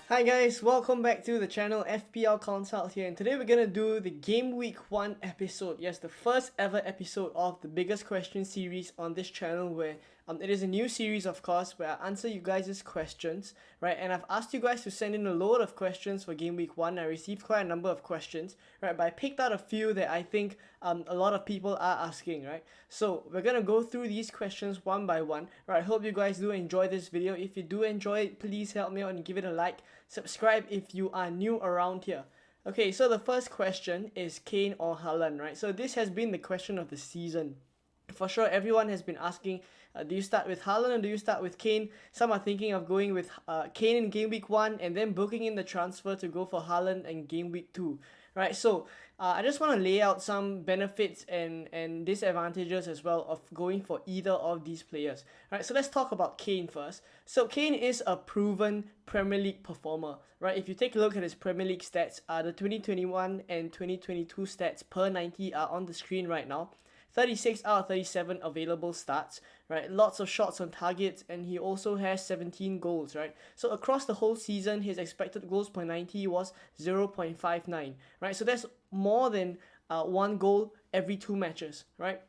Hi guys, welcome back to the channel. FPL Consult here, and today we're gonna do the Game Week 1 episode. Yes, the first ever episode of the biggest question series on this channel, where it is a new series, of course, where I answer you guys' questions, right? And I've asked you guys to send in a load of questions for Game Week 1. I received quite a number of questions, right? But I picked out a few that I think a lot of people are asking, right? So we're gonna go through these questions one by one, right? I hope you guys do enjoy this video. If you do enjoy it, please help me out and give it a like. Subscribe if you are new around here. Okay, so the first question is Kane or Haaland, right? So this has been the question of the season. For sure, everyone has been asking, do you start with Haaland or do you start with Kane? Some are thinking of going with Kane in Game Week 1 and then booking in the transfer to go for Haaland in Game Week 2. Right, so I just want to lay out some benefits and disadvantages as well of going for either of these players. Right, so let's talk about Kane first. So Kane is a proven Premier League performer. Right, if you take a look at his Premier League stats, the 2021 and 2022 stats per 90 are on the screen right now. 36 out of 37 available starts, right? Lots of shots on target, and he also has 17 goals, right? So across the whole season, his expected goals per 90 was 0.59, right? So that's more than one goal every 2 matches, right?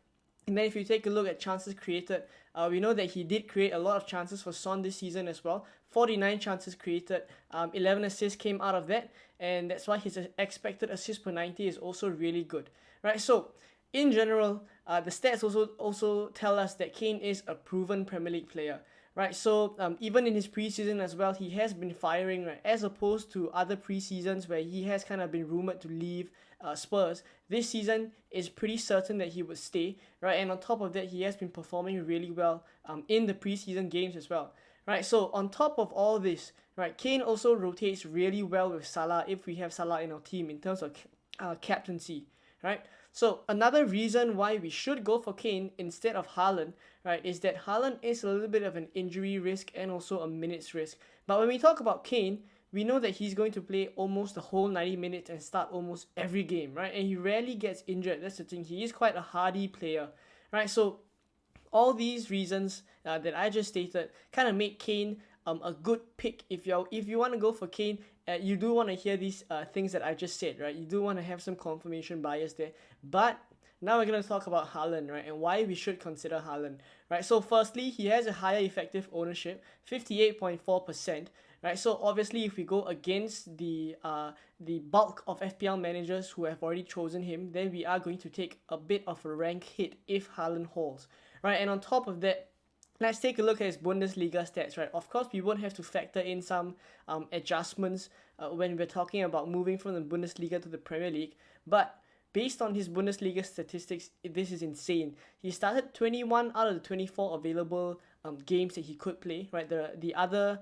And then if you take a look at chances created, we know that he did create a lot of chances for Son this season as well. 49 chances created, 11 assists came out of that, and that's why his expected assist per 90 is also really good, right? So in general, the stats also tell us that Kane is a proven Premier League player, right? So even in his preseason as well, he has been firing, right? As opposed to other preseasons where he has kind of been rumored to leave Spurs. This season is pretty certain that he would stay, right? And on top of that, he has been performing really well in the preseason games as well, right? So on top of all this, right, Kane also rotates really well with Salah if we have Salah in our team in terms of captaincy, right? So another reason why we should go for Kane instead of Haaland, right, is that Haaland is a little bit of an injury risk and also a minutes risk. But when we talk about Kane, we know that he's going to play almost the whole 90 minutes and start almost every game, right? And he rarely gets injured. That's the thing. He is quite a hardy player, right? So all these reasons that I just stated kind of make Kane a good pick. If you want to go for Kane, you do want to hear these things that I just said, right? You do want to have some confirmation bias there. But now we're going to talk about Haaland, right? And why we should consider Haaland, right? So firstly, he has a higher effective ownership, 58.4%, right? So obviously, if we go against the bulk of FPL managers who have already chosen him, then we are going to take a bit of a rank hit if Haaland holds, right? And on top of that, let's take a look at his Bundesliga stats, right? Of course, we won't have to factor in some adjustments when we're talking about moving from the Bundesliga to the Premier League. But based on his Bundesliga statistics, this is insane. He started 21 out of the 24 available games that he could play, right? The other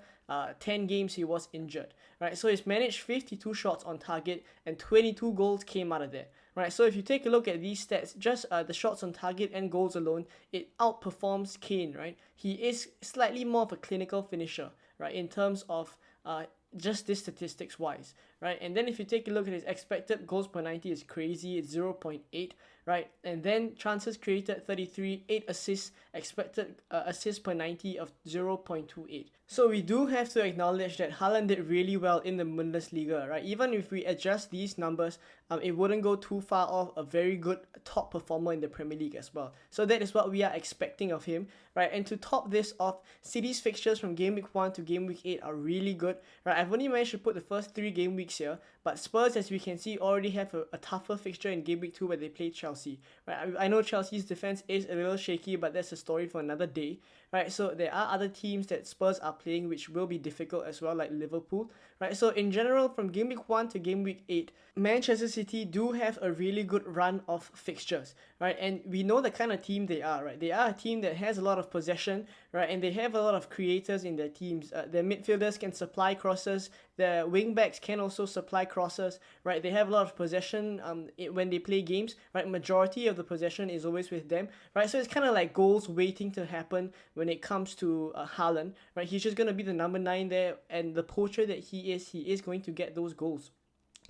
10 games he was injured, right? So he's managed 52 shots on target and 22 goals came out of that, right? So if you take a look at these stats, just the shots on target and goals alone, it outperforms Kane, right? He is slightly more of a clinical finisher, right, in terms of just this statistics wise, right? And then if you take a look at his expected goals per 90 is crazy. It's 0.8, right? And then chances created 33, 8 assists, expected assists per 90 of 0.28. So we do have to acknowledge that Haaland did really well in the Bundesliga, right? Even if we adjust these numbers, it wouldn't go too far off a very good top performer in the Premier League as well. So that is what we are expecting of him, right? And to top this off, City's fixtures from Game Week 1 to Game Week 8 are really good, right? I've only managed to put the first 3 game weeks here, but Spurs, as we can see, already have a tougher fixture in Game Week 2 where they play Chelsea, right? I know Chelsea's defense is a little shaky, but that's a story for another day, right? So there are other teams that Spurs are playing which will be difficult as well, like Liverpool, right? So in general, from Game Week 1 to Game Week 8, Manchester City do have a really good run of fixtures, right? And we know the kind of team they are, right? They are a team that has a lot of possession, right? And they have a lot of creators in their teams. Their midfielders can supply crosses. Their wingbacks can also supply crosses, right? They have a lot of possession when they play games, right? Majority of the possession is always with them, right? So it's kind of like goals waiting to happen when it comes to Haaland, right? He's just going to be the number 9 there, and the poacher that he is going to get those goals.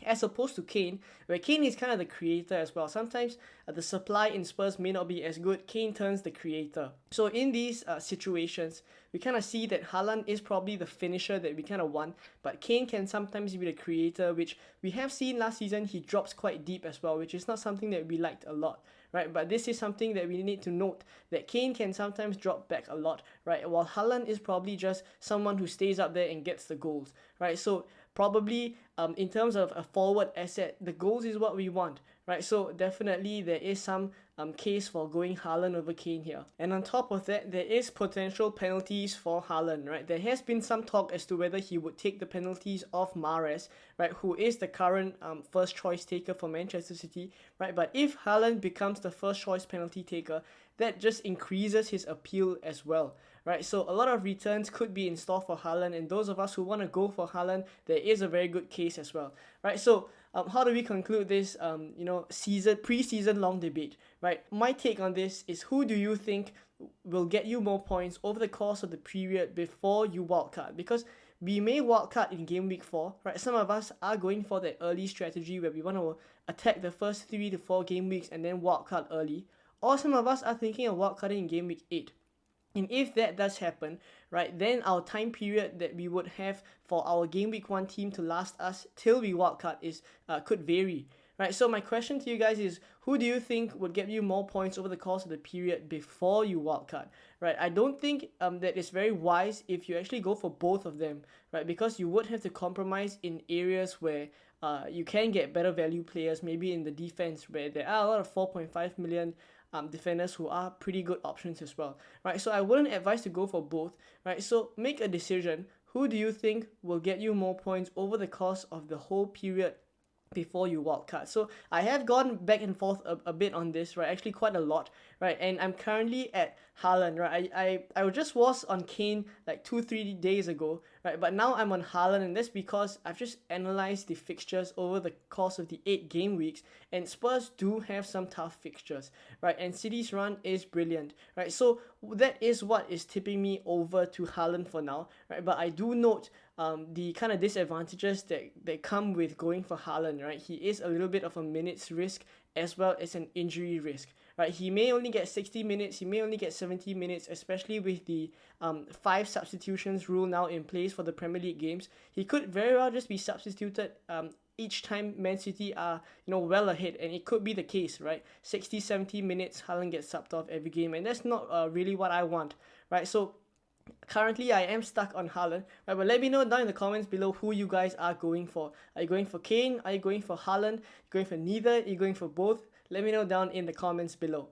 as opposed to Kane, where Kane is kind of the creator as well. Sometimes the supply in Spurs may not be as good. Kane turns the creator. So in these situations, we kind of see that Haaland is probably the finisher that we kind of want, but Kane can sometimes be the creator, which we have seen last season. He drops quite deep as well, which is not something that we liked a lot, right? But this is something that we need to note, that Kane can sometimes drop back a lot, right? While Haaland is probably just someone who stays up there and gets the goals, right? So probably in terms of a forward asset, the goals is what we want, right? So definitely there is some case for going Haaland over Kane here. And on top of that, there is potential penalties for Haaland, right? There has been some talk as to whether he would take the penalties of Mahrez, right, who is the current first choice taker for Manchester City, right? But if Haaland becomes the first choice penalty taker, that just increases his appeal as well, right? So a lot of returns could be in store for Haaland, and those of us who want to go for Haaland, there is a very good case as well, right? So how do we conclude this pre-season long debate, right? My take on this is, who do you think will get you more points over the course of the period before you wildcard? Because we may wildcard in game week 4, right? Some of us are going for that early strategy where we want to attack the first 3 to 4 game weeks and then wildcard early. Or some of us are thinking of wildcarding in game week 8. And if that does happen, right, then our time period that we would have for our game week 1 team to last us till we wildcard is could vary, right? So my question to you guys is, who do you think would get you more points over the course of the period before you wildcard, right? I don't think that it's very wise if you actually go for both of them, right? Because you would have to compromise in areas where you can get better value players, maybe in the defense where there are a lot of 4.5 million defenders who are pretty good options as well, right? So I wouldn't advise to go for both, right? So make a decision. Who do you think will get you more points over the course of the whole period before you wildcard? So I have gone back and forth a bit on this, right? Actually quite a lot, right? And I'm currently at Haaland, right? I just was on Kane like 2-3 days ago, right? But now I'm on Haaland, and that's because I've just analyzed the fixtures over the course of the 8 game weeks, and Spurs do have some tough fixtures, right? And City's run is brilliant, right? So that is what is tipping me over to Haaland for now, right? But I do note the kind of disadvantages that come with going for Haaland, right? He is a little bit of a minutes risk as well as an injury risk, right? He may only get 60 minutes, he may only get 70 minutes, especially with the 5 substitutions rule now in place for the Premier League games. He could very well just be substituted each time Man City are well ahead, and it could be the case, right? 60-70 minutes Haaland gets subbed off every game, and that's not really what I want, right? So currently I am stuck on Haaland, right? But let me know down in the comments below who you guys are going for. Are you going for Kane? Are you going for Haaland? Going for neither? Are you going for both? Let me know down in the comments below.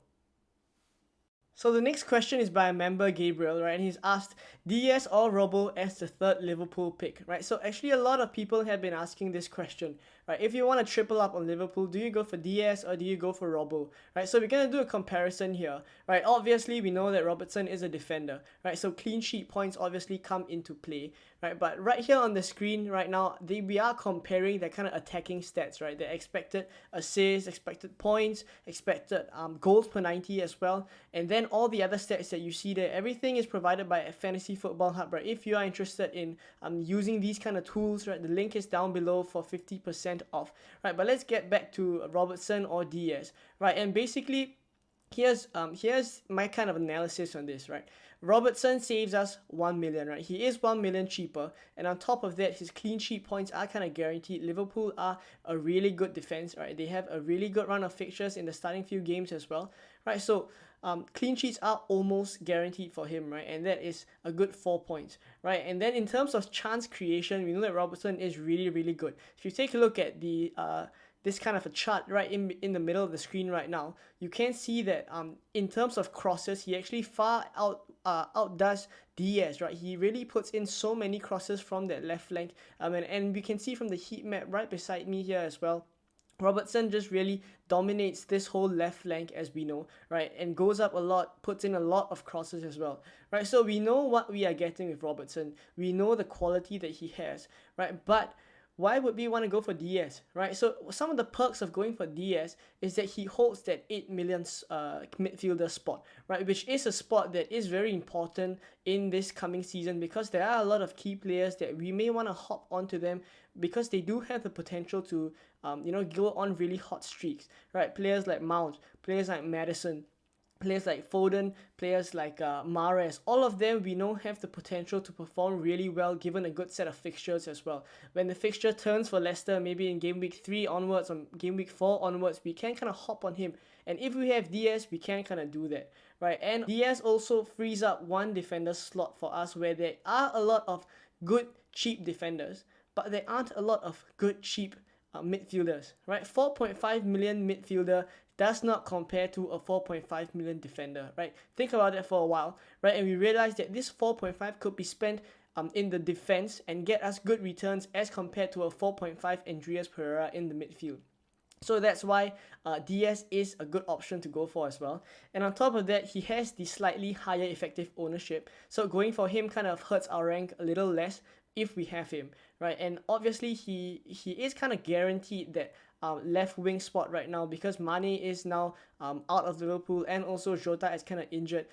So the next question is by a member, Gabriel, right? And he's asked, Diaz or Robbo as the third Liverpool pick, right? So actually a lot of people have been asking this question, right? If you want to triple up on Liverpool, do you go for Diaz or do you go for Robbo, right? So we're going to do a comparison here, right? Obviously, we know that Robertson is a defender, right? So clean sheet points obviously come into play, right? But right here on the screen right now, we are comparing their kind of attacking stats, right? The expected assists, expected points, expected goals per 90 as well. And then all the other stats that you see there, everything is provided by Fantasy Football Hub, right? If you are interested in using these kind of tools, right, the link is down below for 50% off, right? But let's get back to Robertson or Diaz, right? And basically, here's my kind of analysis on this, right? Robertson saves us 1 million, right? He is 1 million cheaper, and on top of that, his clean sheet points are kind of guaranteed. Liverpool are a really good defense, right? They have a really good run of fixtures in the starting few games as well, right? So clean sheets are almost guaranteed for him, right? And that is a good 4 points, right? And then in terms of chance creation, we know that Robertson is really, really good. If you take a look at the this kind of a chart right in the middle of the screen right now, you can see that in terms of crosses, he actually far outdoes Diaz, right? He really puts in so many crosses from that left flank, and we can see from the heat map right beside me here as well, Robertson just really dominates this whole left flank, as we know, right? And goes up a lot, puts in a lot of crosses as well, right? So we know what we are getting with Robertson. We know the quality that he has, right? But why would we want to go for Diaz, right? So some of the perks of going for Diaz is that he holds that 8 million midfielder spot, right? Which is a spot that is very important in this coming season because there are a lot of key players that we may want to hop onto them because they do have the potential to, go on really hot streaks, right? Players like Mount, players like Maddison, players like Foden, players like Mahrez, all of them we know have the potential to perform really well given a good set of fixtures as well. When the fixture turns for Leicester, maybe in game week 3 onwards or game week 4 onwards, we can kind of hop on him. And if we have Diaz, we can kind of do that, right? And Diaz also frees up one defender slot for us where there are a lot of good, cheap defenders, but there aren't a lot of good, cheap midfielders, right? 4.5 million midfielder does not compare to a 4.5 million defender, right? Think about it for a while, right? And we realize that this 4.5 could be spent in the defense and get us good returns as compared to a 4.5 Andreas Pereira in the midfield. So that's why Diaz is a good option to go for as well. And on top of that, he has the slightly higher effective ownership. So going for him kind of hurts our rank a little less if we have him, right? And obviously he is kind of guaranteed that left wing spot right now because Mane is now out of Liverpool and also Jota is kind of injured.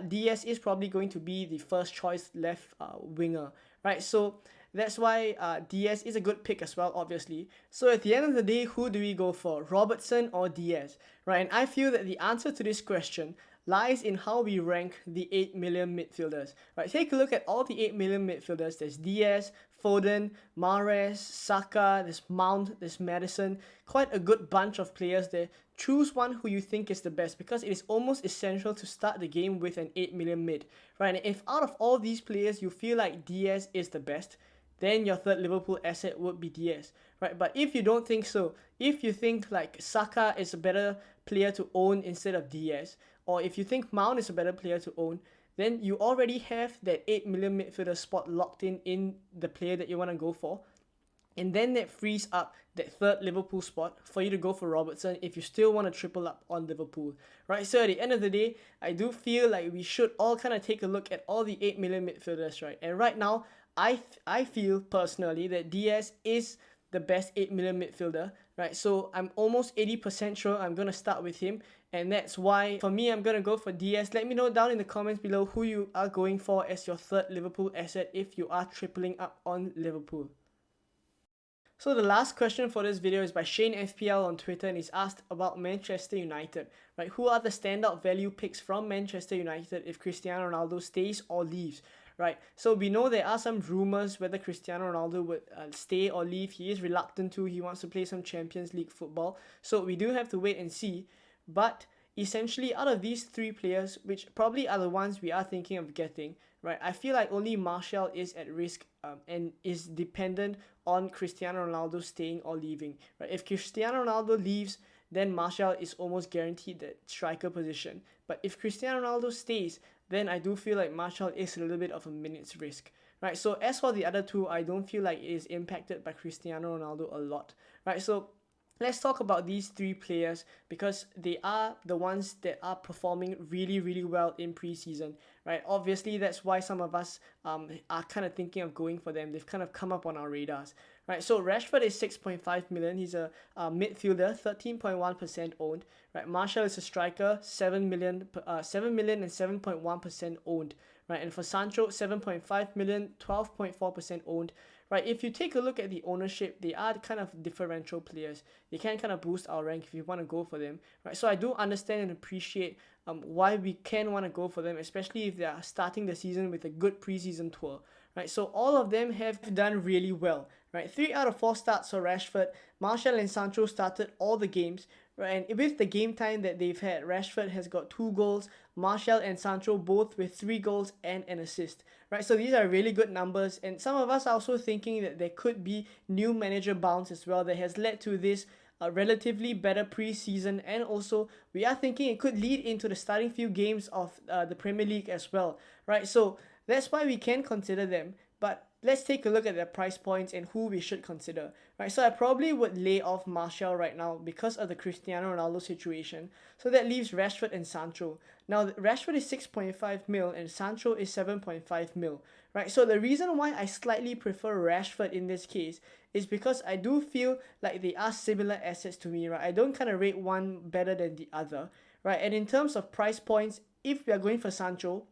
Diaz is probably going to be the first choice left winger, right? So that's why Diaz is a good pick as well, obviously. So at the end of the day, who do we go for, Robertson or Diaz, right? And I feel that the answer to this question lies in how we rank the 8 million midfielders, right? Take a look at all the 8 million midfielders. There's Diaz, Foden, Mahrez, Saka, there's Mount, there's Maddison, quite a good bunch of players there. Choose one who you think is the best because it is almost essential to start the game with an 8 million mid, right? And if out of all these players you feel like Diaz is the best, then your third Liverpool asset would be Diaz, right? But if you don't think so, if you think like Saka is a better player to own instead of Diaz, or if you think Mount is a better player to own, then you already have that 8 million midfielder spot locked in the player that you want to go for. And then that frees up that third Liverpool spot for you to go for Robertson if you still want to triple up on Liverpool, right? So at the end of the day, I do feel like we should all kind of take a look at all the 8 million midfielders, right? And right now, I feel personally that Diaz is the best 8 million midfielder, right? So I'm almost 80% sure I'm going to start with him. And that's why, for me, I'm going to go for Diaz. Let me know down in the comments below who you are going for as your third Liverpool asset if you are tripling up on Liverpool. So the last question for this video is by Shane FPL on Twitter, and he's asked about Manchester United, right? Who are the standout value picks from Manchester United if Cristiano Ronaldo stays or leaves, right? So we know there are some rumors whether Cristiano Ronaldo would stay or leave. He is reluctant to. He wants to play some Champions League football. So we do have to wait and see. But essentially, out of these three players, which probably are the ones we are thinking of getting, right, I feel like only Martial is at risk and is dependent on Cristiano Ronaldo staying or leaving, right? If Cristiano Ronaldo leaves, then Martial is almost guaranteed that striker position. But if Cristiano Ronaldo stays, then I do feel like Martial is a little bit of a minute's risk, right? So as for the other two, I don't feel like it is impacted by Cristiano Ronaldo a lot, right? So let's talk about these three players because they are the ones that are performing really, really well in preseason, right? Obviously, that's why some of us are kind of thinking of going for them. They've kind of come up on our radars, right? So Rashford is 6.5 million. He's a midfielder, 13.1% owned, right? Martial is a striker, 7 million and 7.1% owned, right? And for Sancho, 7.5 million, 12.4% owned. Right, if you take a look at the ownership, they are kind of differential players. They can kind of boost our rank if you want to go for them. Right, so I do understand and appreciate why we can want to go for them, especially if they are starting the season with a good preseason tour. Right, so all of them have done really well. Right, 3 out of 4 starts for Rashford. Martial and Sancho started all the games. Right, and with the game time that they've had, Rashford has got 2 goals, Martial and Sancho both with 3 goals and an assist. Right, so these are really good numbers, and some of us are also thinking that there could be new manager bounce as well that has led to this relatively better preseason, and also we are thinking it could lead into the starting few games of the Premier League as well. Right, so that's why we can consider them. But let's take a look at their price points and who we should consider, right? So I probably would lay off Martial right now because of the Cristiano Ronaldo situation. So that leaves Rashford and Sancho. Now, Rashford is 6.5 mil and Sancho is 7.5 mil, right? So the reason why I slightly prefer Rashford in this case is because I do feel like they are similar assets to me, right? I don't kind of rate one better than the other, right? And in terms of price points, if we are going for Sancho,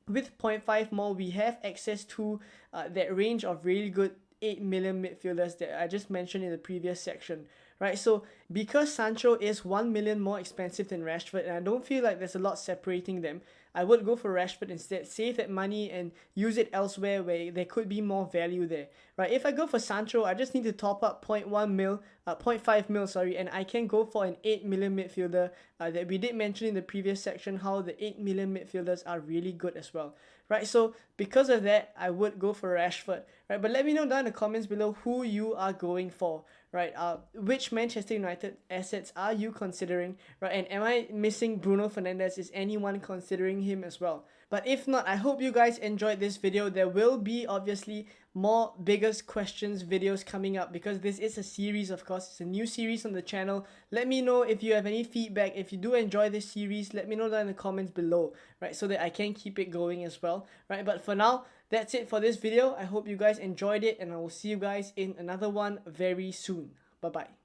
with zero point 0.5 more, we have access to that range of really good 8 million midfielders that I just mentioned in the previous section, right? So because Sancho is 1 million more expensive than Rashford, and I don't feel like there's a lot separating them, I would go for Rashford instead, save that money and use it elsewhere where there could be more value there, right? If I go for Sancho, I just need to top up 0.5 mil, sorry, and I can go for an 8 million midfielder that we did mention in the previous section, how the 8 million midfielders are really good as well, right? So because of that, I would go for Rashford, right? But let me know down in the comments below who you are going for, right? Which Manchester United assets are you considering, right? And am I missing Bruno Fernandes? Is anyone considering him as well? But if not, I hope you guys enjoyed this video. There will be obviously more biggest questions videos coming up because this is a series, of course. It's a new series on the channel. Let me know if you have any feedback. If you do enjoy this series, let me know down in the comments below, right? So that I can keep it going as well, right? But for now, that's it for this video. I hope you guys enjoyed it and I will see you guys in another one very soon. Bye-bye.